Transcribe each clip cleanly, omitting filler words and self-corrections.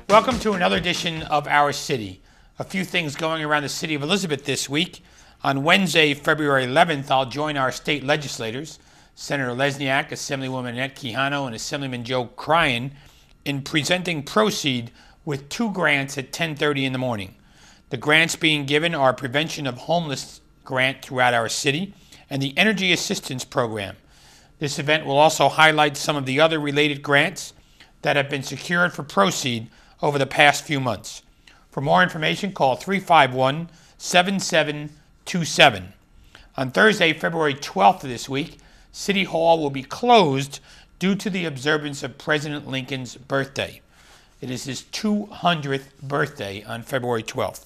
Welcome to another edition of Our City. A few things going around the city of Elizabeth this week. On Wednesday, February 11th, I'll join our state legislators, Senator Lesniak, Assemblywoman Annette Quijano, and Assemblyman Joe Cryan, in presenting Proceed with two grants at 10:30 in the morning. The grants being given are Prevention of Homeless grant throughout our city and the Energy Assistance Program. This event will also highlight some of the other related grants that have been secured for Proceed over the past few months. For more information, call 351-7727. On Thursday, February 12th of this week, City Hall will be closed due to the observance of President Lincoln's birthday. It is his 200th birthday on February 12th.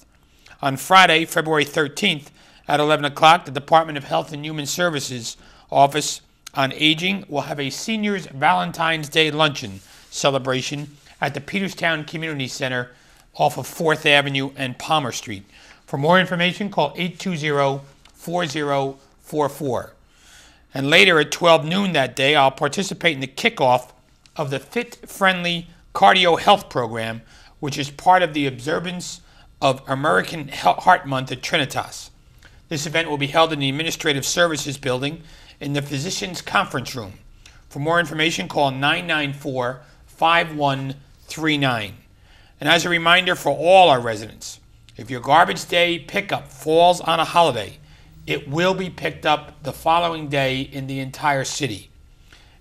On Friday, February 13th at 11 o'clock, the Department of Health and Human Services Office on Aging will have a Seniors Valentine's Day Luncheon celebration at the Peterstown Community Center off of 4th Avenue and Palmer Street. For more information, call 820-4044. And later at 12 noon that day, I'll participate in the kickoff of the Fit Friendly Cardio Health Program, which is part of the observance of American Heart Month at Trinitas. This event will be held in the Administrative Services Building in the Physicians Conference Room. For more information, call 994-5139. And as a reminder for all our residents, if your garbage day pickup falls on a holiday, it will be picked up the following day in the entire city.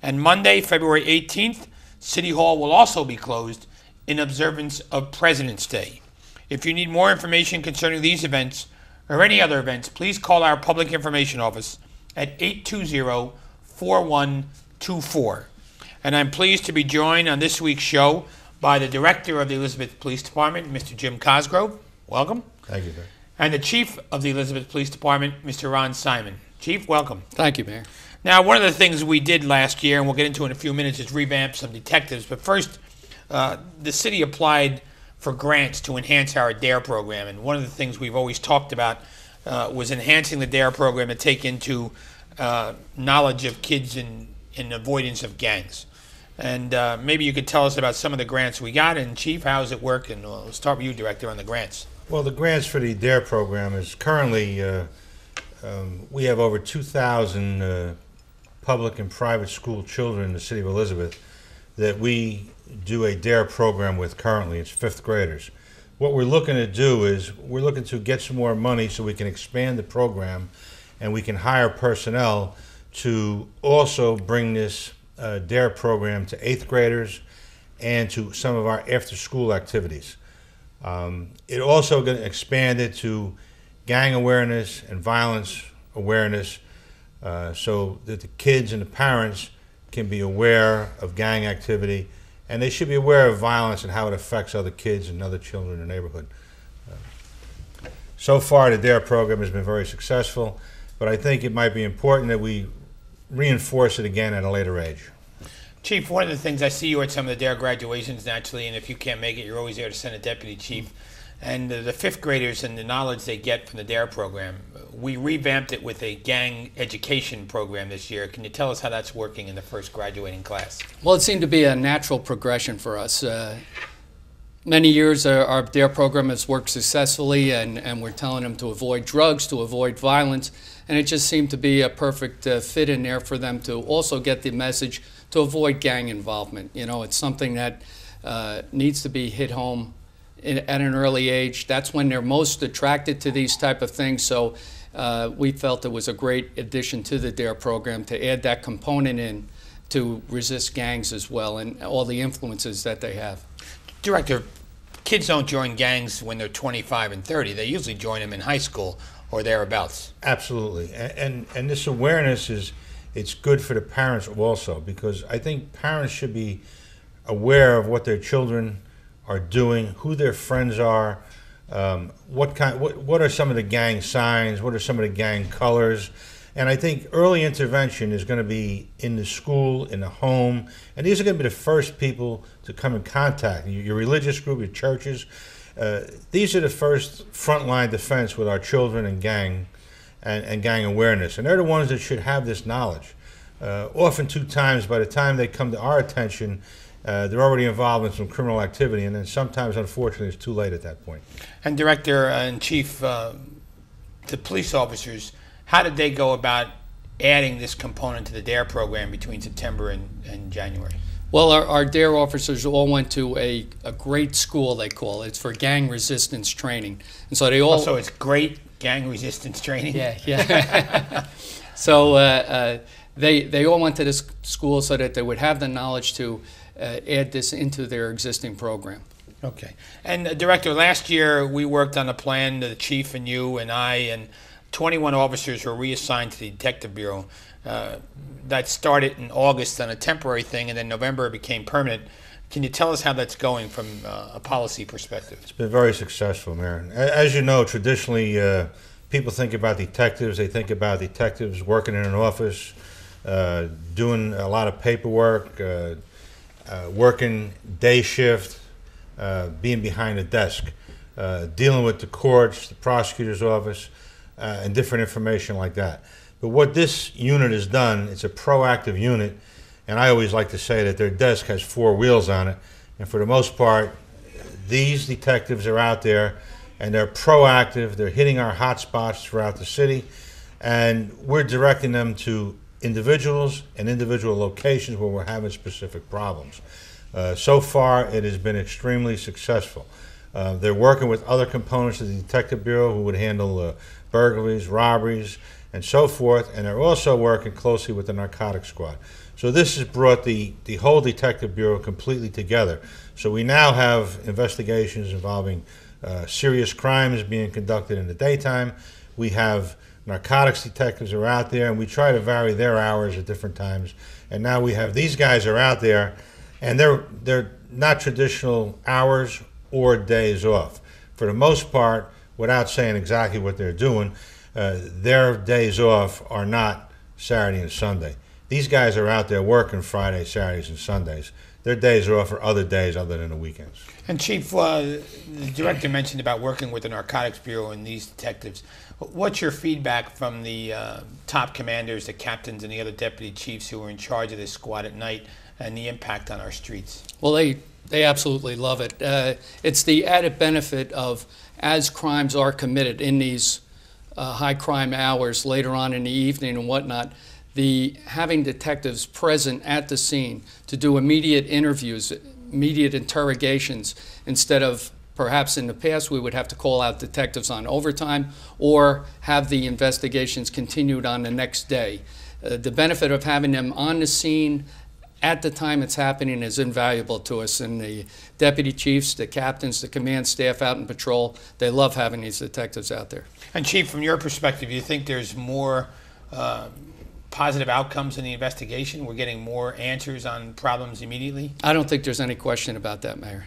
And Monday, February 18th, City Hall will also be closed in observance of President's Day. If you need more information concerning these events or any other events, please call our Public Information Office at 820-4124. And I'm pleased to be joined on this week's show by the Director of the Elizabeth Police Department, Mr. Jim Cosgrove. Welcome. Thank you, Mayor. And the Chief of the Elizabeth Police Department, Mr. Ron Simon. Chief, welcome. Thank you, Mayor. Now, one of the things we did last year, and we'll get into in a few minutes, is revamp some detectives. But first, the city applied for grants to enhance our DARE program. And one of the things we've always talked about was enhancing the DARE program to take into knowledge of kids in avoidance of gangs. And maybe you could tell us about some of the grants we got. And Chief, how does it work? And we'll start with you, Director, on the grants. Well, the grants for the DARE program is currently, we have over 2,000 public and private school children in the city of Elizabeth that we do a DARE program with currently. It's fifth graders. What we're looking to do is we're looking to get some more money so we can expand the program and we can hire personnel to also bring this DARE program to eighth graders and to some of our after-school activities. It also going to expand it to gang awareness and violence awareness so that the kids and the parents can be aware of gang activity, and they should be aware of violence and how it affects other kids and other children in the neighborhood. So far, the DARE program has been very successful, but I think it might be important that we reinforce it again at a later age. Chief, one of the things I see you at some of the DARE graduations naturally, and if you can't make it, you're always there to send a deputy chief. And the fifth graders and the knowledge they get from the DARE program, we revamped it with a gang education program this year. Can you tell us how that's working in the first graduating class? Well, it seemed to be a natural progression for us. Many years our DARE program has worked successfully, and we're telling them to avoid drugs, to avoid violence, and it just seemed to be a perfect fit in there for them to also get the message to avoid gang involvement. You know, it's something that needs to be hit home at an early age. That's when they're most attracted to these type of things. So we felt it was a great addition to the DARE program to add that component in to resist gangs as well and all the influences that they have. Director, kids don't join gangs when they're 25 and 30. They usually join them in high school or thereabouts. Absolutely. And this awareness it's good for the parents also, because I think parents should be aware of what their children are doing, who their friends are, what are some of the gang signs, what are some of the gang colors. And I think early intervention is going to be in the school, in the home, and these are going to be the first people to come in contact. Your religious group, your churches, these are the first frontline defense with our children and gang awareness, and they're the ones that should have this knowledge. Often, two times, by the time they come to our attention, they're already involved in some criminal activity, and then sometimes, unfortunately, it's too late at that point. And Director and Chief, the police officers, how did they go about adding this component to the DARE program between September and January? Well, our DARE officers all went to a great school, they call it. It's for gang resistance training. And so they all... Also, it's great gang resistance training? Yeah. So they all went to this school so that they would have the knowledge to add this into their existing program. Okay. And Director, last year we worked on a plan, the Chief and you and I, and 21 officers were reassigned to the Detective Bureau. That started in August on a temporary thing, and then November it became permanent. Can you tell us how that's going from a policy perspective? It's been very successful, Mayor. As you know, traditionally, people think about detectives. They think about detectives working in an office, doing a lot of paperwork, working day shift, being behind a desk, dealing with the courts, the prosecutor's office, and different information like that. But what this unit has done, it's a proactive unit, and I always like to say that their desk has 4 wheels on it, and for the most part, these detectives are out there, and they're proactive. They're hitting our hot spots throughout the city, and we're directing them to individuals and individual locations where we're having specific problems. So far, it has been extremely successful. They're working with other components of the Detective Bureau who would handle burglaries, robberies, and so forth, and they're also working closely with the Narcotics Squad. So this has brought the whole Detective Bureau completely together. So we now have investigations involving serious crimes being conducted in the daytime. We have narcotics detectives are out there, and we try to vary their hours at different times. And now we have these guys are out there, and they're not traditional hours or days off. For the most part, without saying exactly what they're doing, their days off are not Saturday and Sunday. These guys are out there working Fridays, Saturdays, and Sundays. Their days are off for other days other than the weekends. And Chief, the Director mentioned about working with the Narcotics Bureau and these detectives. What's your feedback from the top commanders, the captains, and the other deputy chiefs who are in charge of this squad at night and the impact on our streets? Well, they absolutely love it. It's the added benefit of, as crimes are committed in these high crime hours later on in the evening and whatnot, having detectives present at the scene to do immediate interviews, immediate interrogations, instead of perhaps in the past we would have to call out detectives on overtime or have the investigations continued on the next day. The benefit of having them on the scene at the time it's happening is invaluable to us, and the deputy chiefs, the captains, the command staff out in patrol, they love having these detectives out there. And Chief, from your perspective, do you think there's more positive outcomes in the investigation? We're getting more answers on problems immediately? I don't think there's any question about that, Mayor.